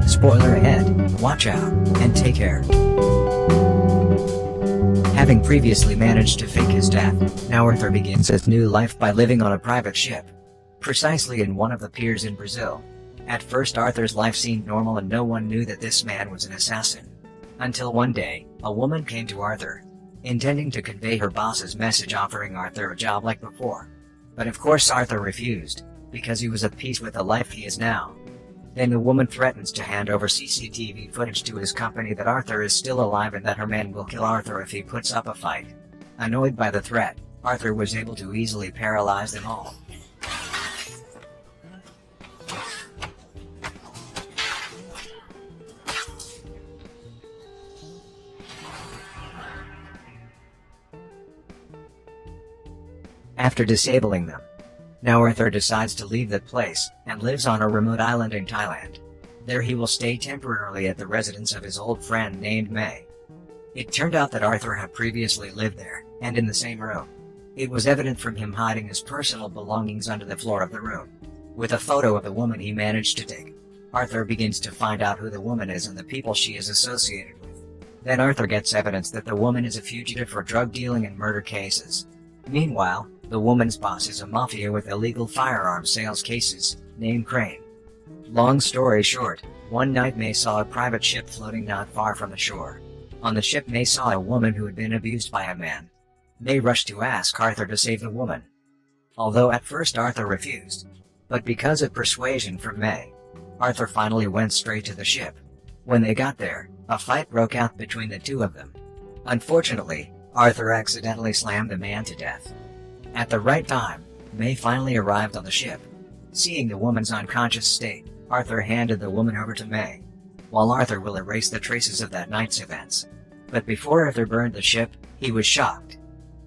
Spoiler ahead, watch out, and take care. Having previously managed to fake his death, now Arthur begins his new life by living on a private ship, precisely in one of the piers in Brazil. At first Arthur's life seemed normal and no one knew that this man was an assassin. Until one day, a woman came to Arthur, intending to convey her boss's message offering Arthur a job like before. But of course Arthur refused, because he was at peace with the life he is now. Then the woman threatens to hand over CCTV footage to his company that Arthur is still alive and that her men will kill Arthur if he puts up a fight. Annoyed by the threat, Arthur was able to easily paralyze them all. After disabling them, now Arthur decides to leave that place, and lives on a remote island in Thailand. There he will stay temporarily at the residence of his old friend named May. It turned out that Arthur had previously lived there, and in the same room. It was evident from him hiding his personal belongings under the floor of the room. With a photo of the woman he managed to take, Arthur begins to find out who the woman is and the people she is associated with. Then Arthur gets evidence that the woman is a fugitive for drug dealing and murder cases. Meanwhile, the woman's boss is a mafia with illegal firearms sales cases, named Crane. Long story short, one night May saw a private ship floating not far from the shore. On the ship May saw a woman who had been abused by a man. May rushed to ask Arthur to save the woman. Although at first Arthur refused, but because of persuasion from May, Arthur finally went straight to the ship. When they got there, a fight broke out between the two of them. Unfortunately, Arthur accidentally slammed the man to death. At the right time, May finally arrived on the ship. Seeing the woman's unconscious state, Arthur handed the woman over to May, while Arthur will erase the traces of that night's events. But before Arthur burned the ship, he was shocked,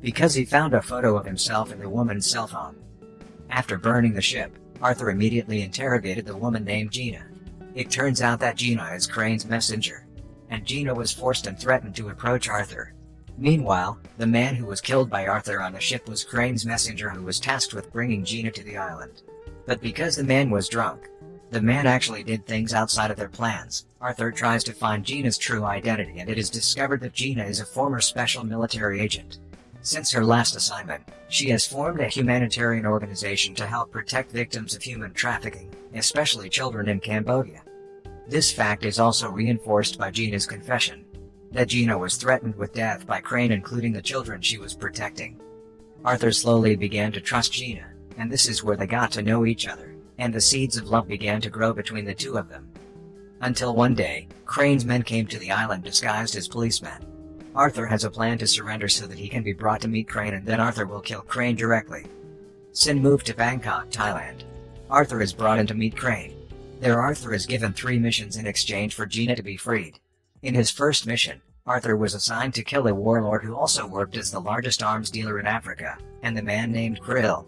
because he found a photo of himself in the woman's cell phone. After burning the ship, Arthur immediately interrogated the woman named Gina. It turns out that Gina is Crane's messenger, and Gina was forced and threatened to approach Arthur. Meanwhile, the man who was killed by Arthur on the ship was Crane's messenger who was tasked with bringing Gina to the island. But because the man was drunk, the man actually did things outside of their plans. Arthur tries to find Gina's true identity and it is discovered that Gina is a former special military agent. Since her last assignment, she has formed a humanitarian organization to help protect victims of human trafficking, especially children in Cambodia. This fact is also reinforced by Gina's confession, that Gina was threatened with death by Crane including the children she was protecting. Arthur slowly began to trust Gina, and this is where they got to know each other, and the seeds of love began to grow between the two of them. Until one day, Crane's men came to the island disguised as policemen. Arthur has a plan to surrender so that he can be brought to meet Crane and then Arthur will kill Crane directly. Sin moved to Bangkok, Thailand. Arthur is brought in to meet Crane. There Arthur is given 3 missions in exchange for Gina to be freed. In his first mission, Arthur was assigned to kill a warlord who also worked as the largest arms dealer in Africa, and the man named Krill.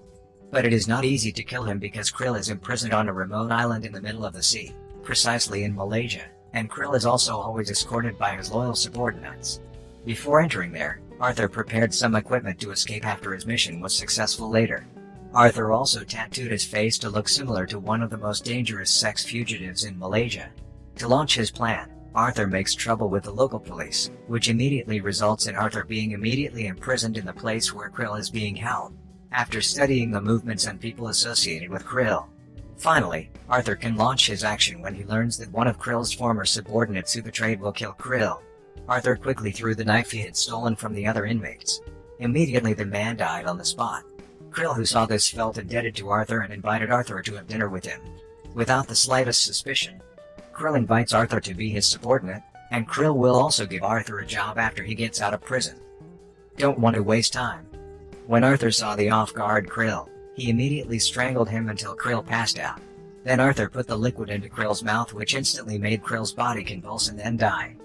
But it is not easy to kill him because Krill is imprisoned on a remote island in the middle of the sea, precisely in Malaysia, and Krill is also always escorted by his loyal subordinates. Before entering there, Arthur prepared some equipment to escape after his mission was successful later. Arthur also tattooed his face to look similar to one of the most dangerous sex fugitives in Malaysia. To launch his plan, Arthur makes trouble with the local police, which immediately results in Arthur being immediately imprisoned in the place where Krill is being held, after studying the movements and people associated with Krill. Finally, Arthur can launch his action when he learns that one of Krill's former subordinates who betrayed will kill Krill. Arthur quickly threw the knife he had stolen from the other inmates. Immediately the man died on the spot. Krill, who saw this, felt indebted to Arthur and invited Arthur to have dinner with him. Without the slightest suspicion, Krill invites Arthur to be his subordinate, and Krill will also give Arthur a job after he gets out of prison. Don't want to waste time. When Arthur saw the off-guard Krill, he immediately strangled him until Krill passed out. Then Arthur put the liquid into Krill's mouth, which instantly made Krill's body convulse and then die.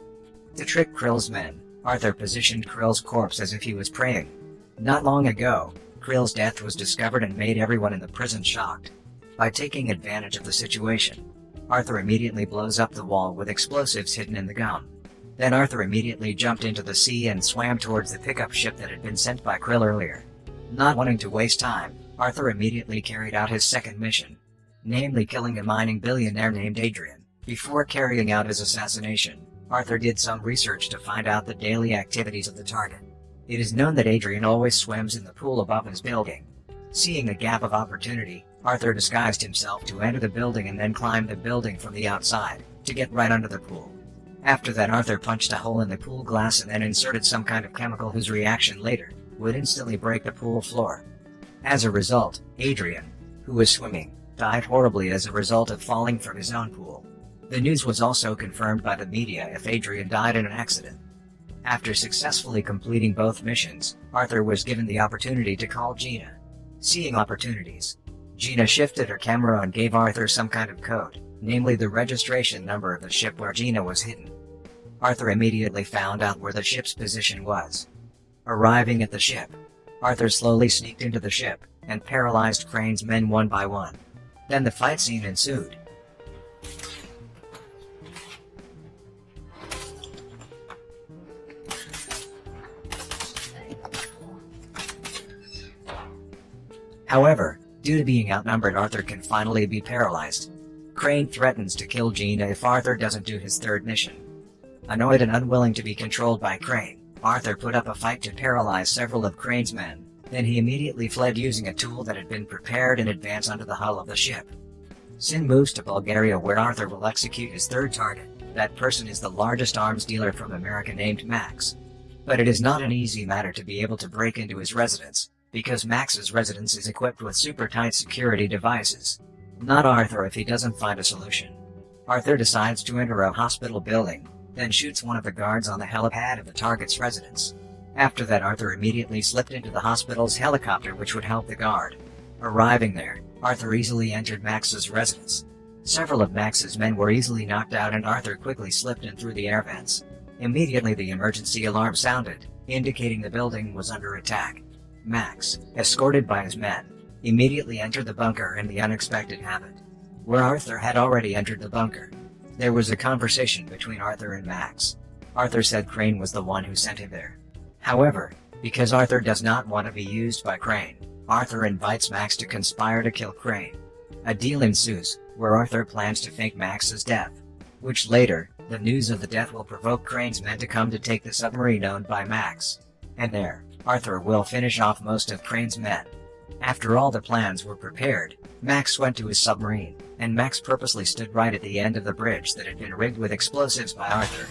To trick Krill's men, Arthur positioned Krill's corpse as if he was praying. Not long ago, Krill's death was discovered and made everyone in the prison shocked. By taking advantage of the situation, Arthur immediately blows up the wall with explosives hidden in the gum. Then Arthur immediately jumped into the sea and swam towards the pickup ship that had been sent by Krill earlier. Not wanting to waste time, Arthur immediately carried out his second mission, namely killing a mining billionaire named Adrian. Before carrying out his assassination, Arthur did some research to find out the daily activities of the target. It is known that Adrian always swims in the pool above his building. Seeing a gap of opportunity, Arthur disguised himself to enter the building and then climbed the building from the outside, to get right under the pool. After that, Arthur punched a hole in the pool glass and then inserted some kind of chemical whose reaction later would instantly break the pool floor. As a result, Adrian, who was swimming, died horribly as a result of falling from his own pool. The news was also confirmed by the media if Adrian died in an accident. After successfully completing both missions, Arthur was given the opportunity to call Gina. Seeing opportunities, Gina shifted her camera and gave Arthur some kind of code, namely the registration number of the ship where Gina was hidden. Arthur immediately found out where the ship's position was. Arriving at the ship, Arthur slowly sneaked into the ship and paralyzed Crane's men one by one. Then the fight scene ensued. However, due to being outnumbered, Arthur can finally be paralyzed. Crane threatens to kill Gina if Arthur doesn't do his third mission. Annoyed and unwilling to be controlled by Crane, Arthur put up a fight to paralyze several of Crane's men. Then he immediately fled using a tool that had been prepared in advance under the hull of the ship. Sin moves to Bulgaria, where Arthur will execute his third target. That person is the largest arms dealer from America named Max. But it is not an easy matter to be able to break into his residence, because Max's residence is equipped with super tight security devices. Not Arthur if he doesn't find a solution. Arthur decides to enter a hospital building, then shoots one of the guards on the helipad of the target's residence. After that, Arthur immediately slipped into the hospital's helicopter, which would help the guard. Arriving there, Arthur easily entered Max's residence. Several of Max's men were easily knocked out and Arthur quickly slipped in through the air vents. Immediately the emergency alarm sounded, indicating the building was under attack. Max, escorted by his men, immediately entered the bunker, and the unexpected happened. Where Arthur had already entered the bunker, there was a conversation between Arthur and Max. Arthur said Crane was the one who sent him there. However, because Arthur does not want to be used by Crane, Arthur invites Max to conspire to kill Crane. A deal ensues, where Arthur plans to fake Max's death, which later, the news of the death will provoke Crane's men to come to take the submarine owned by Max. And there, Arthur will finish off most of Crane's men. After all the plans were prepared, Max went to his submarine, and Max purposely stood right at the end of the bridge that had been rigged with explosives by Arthur.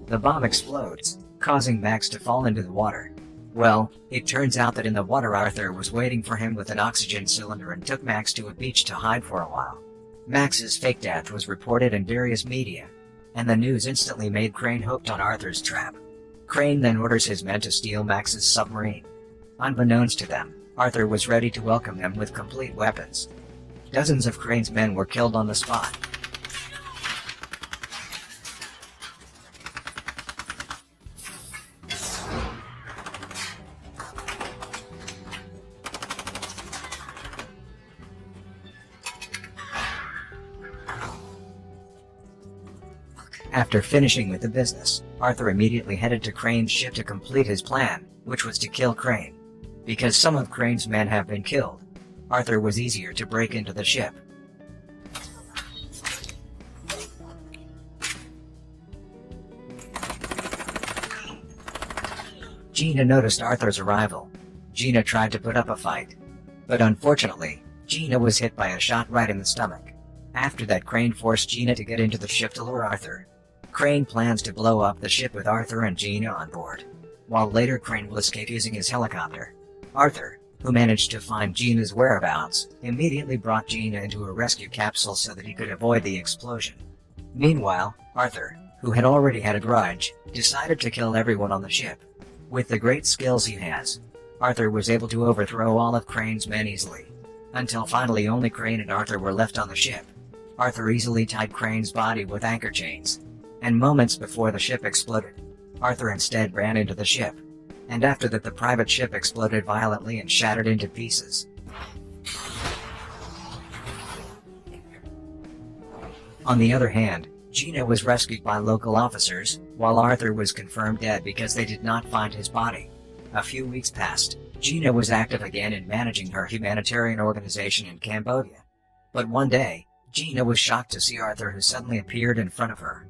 The bomb explodes, causing Max to fall into the water. Well, it turns out that in the water Arthur was waiting for him with an oxygen cylinder and took Max to a beach to hide for a while. Max's fake death was reported in various media, and the news instantly made Crane hooked on Arthur's trap. Crane then orders his men to steal Max's submarine. Unbeknownst to them, Arthur was ready to welcome them with complete weapons. Dozens of Crane's men were killed on the spot. After finishing with the business, Arthur immediately headed to Crane's ship to complete his plan, which was to kill Crane. Because some of Crane's men have been killed, Arthur was easier to break into the ship. Gina noticed Arthur's arrival. Gina tried to put up a fight, but unfortunately, Gina was hit by a shot right in the stomach. After that, Crane forced Gina to get into the ship to lure Arthur. Crane plans to blow up the ship with Arthur and Gina on board, while later Crane will escape using his helicopter. Arthur, who managed to find Gina's whereabouts, immediately brought Gina into a rescue capsule so that he could avoid the explosion. Meanwhile, Arthur, who had already had a grudge, decided to kill everyone on the ship. With the great skills he has, Arthur was able to overthrow all of Crane's men easily, until finally only Crane and Arthur were left on the ship. Arthur easily tied Crane's body with anchor chains, and moments before the ship exploded, Arthur instead ran into the ship, and after that the private ship exploded violently and shattered into pieces. On the other hand, Gina was rescued by local officers, while Arthur was confirmed dead because they did not find his body. A few weeks passed. Gina was active again in managing her humanitarian organization in Cambodia. But one day, Gina was shocked to see Arthur, who suddenly appeared in front of her.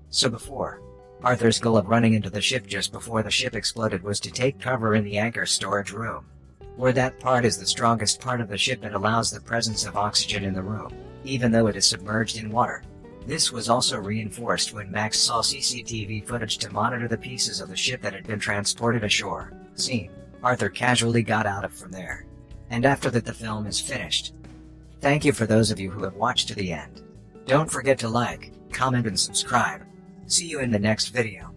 So before, Arthur's goal of running into the ship just before the ship exploded was to take cover in the anchor storage room, where that part is the strongest part of the ship and allows the presence of oxygen in the room, even though it is submerged in water. This was also reinforced when Max saw CCTV footage to monitor the pieces of the ship that had been transported ashore. Scene. Arthur casually got out of from there. And after that, the film is finished. Thank you for those of you who have watched to the end. Don't forget to like, comment, and subscribe. See you in the next video.